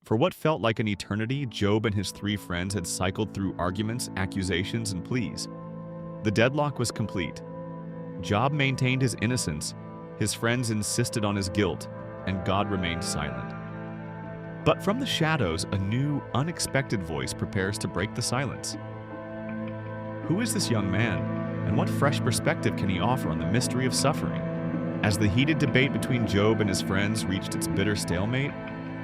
For what felt like an eternity, Job and his three friends had cycled through arguments, accusations, and pleas. The deadlock was complete. Job maintained his innocence, his friends insisted on his guilt, and God remained silent. But from the shadows, a new, unexpected voice prepares to break the silence. Who is this young man, and what fresh perspective can he offer on the mystery of suffering? As the heated debate between Job and his friends reached its bitter stalemate,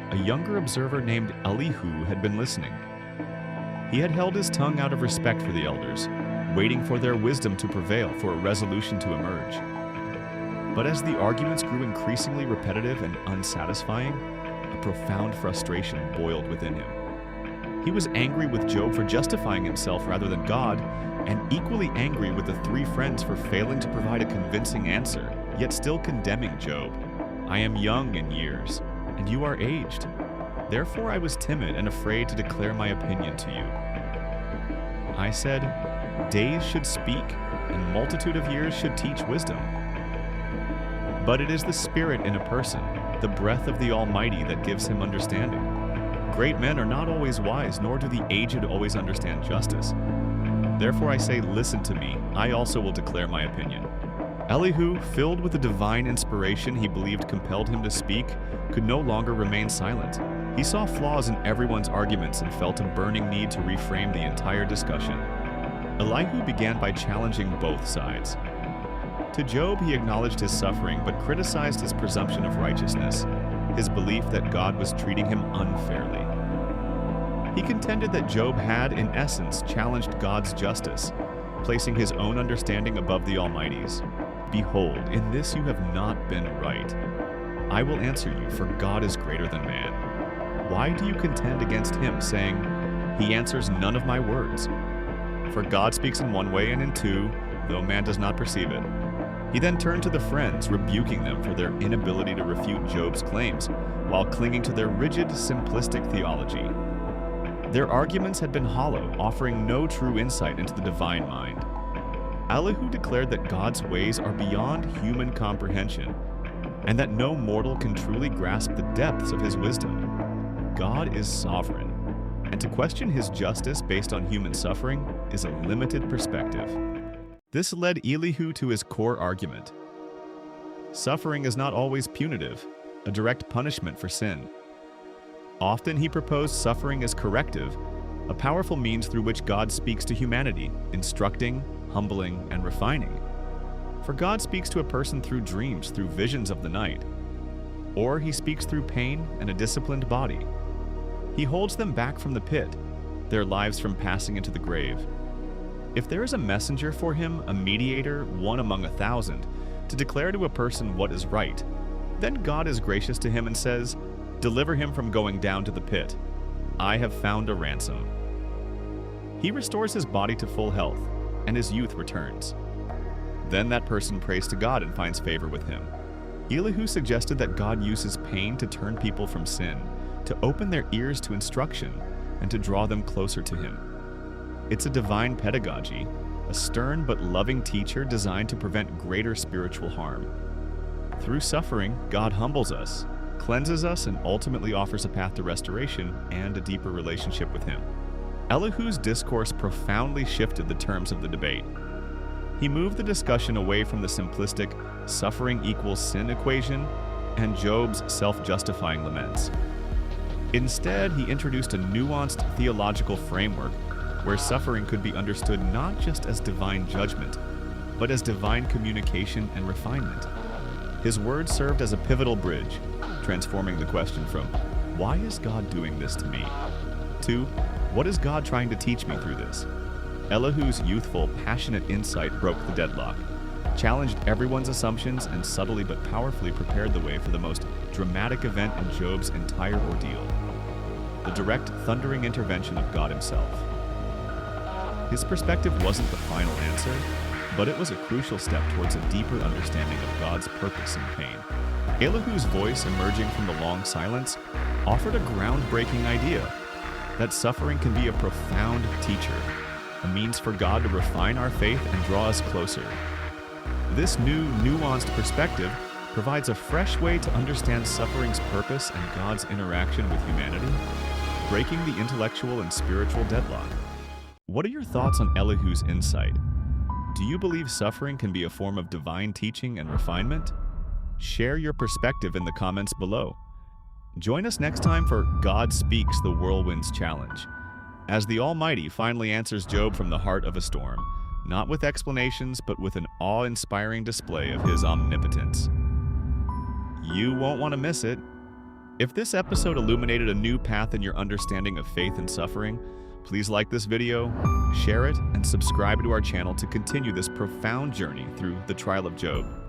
a younger observer named Elihu had been listening. He had held his tongue out of respect for the elders, waiting for their wisdom to prevail, for a resolution to emerge. But as the arguments grew increasingly repetitive and unsatisfying, a profound frustration boiled within him. He was angry with Job for justifying himself rather than God, and equally angry with the three friends for failing to provide a convincing answer, yet still condemning Job. "I am young in years, and you are aged. Therefore I was timid and afraid to declare my opinion to you. I said, days should speak, and multitude of years should teach wisdom. But it is the Spirit in a person, the breath of the Almighty, that gives him understanding. Great men are not always wise, nor do the aged always understand justice. Therefore I say, listen to me, I also will declare my opinion." Elihu, filled with the divine inspiration he believed compelled him to speak, could no longer remain silent. He saw flaws in everyone's arguments and felt a burning need to reframe the entire discussion. Elihu began by challenging both sides. To Job, he acknowledged his suffering but criticized his presumption of righteousness, his belief that God was treating him unfairly. He contended that Job had, in essence, challenged God's justice, placing his own understanding above the Almighty's. "Behold, in this you have not been right. I will answer you, for God is greater than man. Why do you contend against him, saying, 'He answers none of my words'? For God speaks in one way and in two, though man does not perceive it." He then turned to the friends, rebuking them for their inability to refute Job's claims, while clinging to their rigid, simplistic theology. Their arguments had been hollow, offering no true insight into the divine mind. Elihu declared that God's ways are beyond human comprehension, and that no mortal can truly grasp the depths of his wisdom. God is sovereign, and to question his justice based on human suffering is a limited perspective. This led Elihu to his core argument. Suffering is not always punitive, a direct punishment for sin. Often he proposed suffering as corrective, a powerful means through which God speaks to humanity, instructing, humbling, and refining. For God speaks to a person through dreams, through visions of the night. Or he speaks through pain and a disciplined body. He holds them back from the pit, their lives from passing into the grave. If there is a messenger for him, a mediator, one among 1,000, to declare to a person what is right, then God is gracious to him and says, "Deliver him from going down to the pit. I have found a ransom." He restores his body to full health, and his youth returns. Then that person prays to God and finds favor with him. Elihu suggested that God uses pain to turn people from sin, to open their ears to instruction, and to draw them closer to him. It's a divine pedagogy, a stern but loving teacher designed to prevent greater spiritual harm. Through suffering, God humbles us, cleanses us, and ultimately offers a path to restoration and a deeper relationship with him. Elihu's discourse profoundly shifted the terms of the debate. He moved the discussion away from the simplistic suffering equals sin equation and Job's self-justifying laments. Instead, he introduced a nuanced theological framework where suffering could be understood not just as divine judgment, but as divine communication and refinement. His words served as a pivotal bridge, transforming the question from, "Why is God doing this to me?" to, "What is God trying to teach me through this?" Elihu's youthful, passionate insight broke the deadlock, challenged everyone's assumptions, and subtly but powerfully prepared the way for the most dramatic event in Job's entire ordeal: the direct, thundering intervention of God himself. His perspective wasn't the final answer, but it was a crucial step towards a deeper understanding of God's purpose in pain. Elihu's voice, emerging from the long silence, offered a groundbreaking idea that suffering can be a profound teacher, a means for God to refine our faith and draw us closer. This new, nuanced perspective provides a fresh way to understand suffering's purpose and God's interaction with humanity. breaking the intellectual and spiritual deadlock. What are your thoughts on Elihu's insight? Do you believe suffering can be a form of divine teaching and refinement? Share your perspective in the comments below. Join us next time for God Speaks the Whirlwind's Challenge, as the Almighty finally answers Job from the heart of a storm, not with explanations, but with an awe-inspiring display of his omnipotence. You won't want to miss it. If this episode illuminated a new path in your understanding of faith and suffering, please like this video, share it, and subscribe to our channel to continue this profound journey through the trial of Job.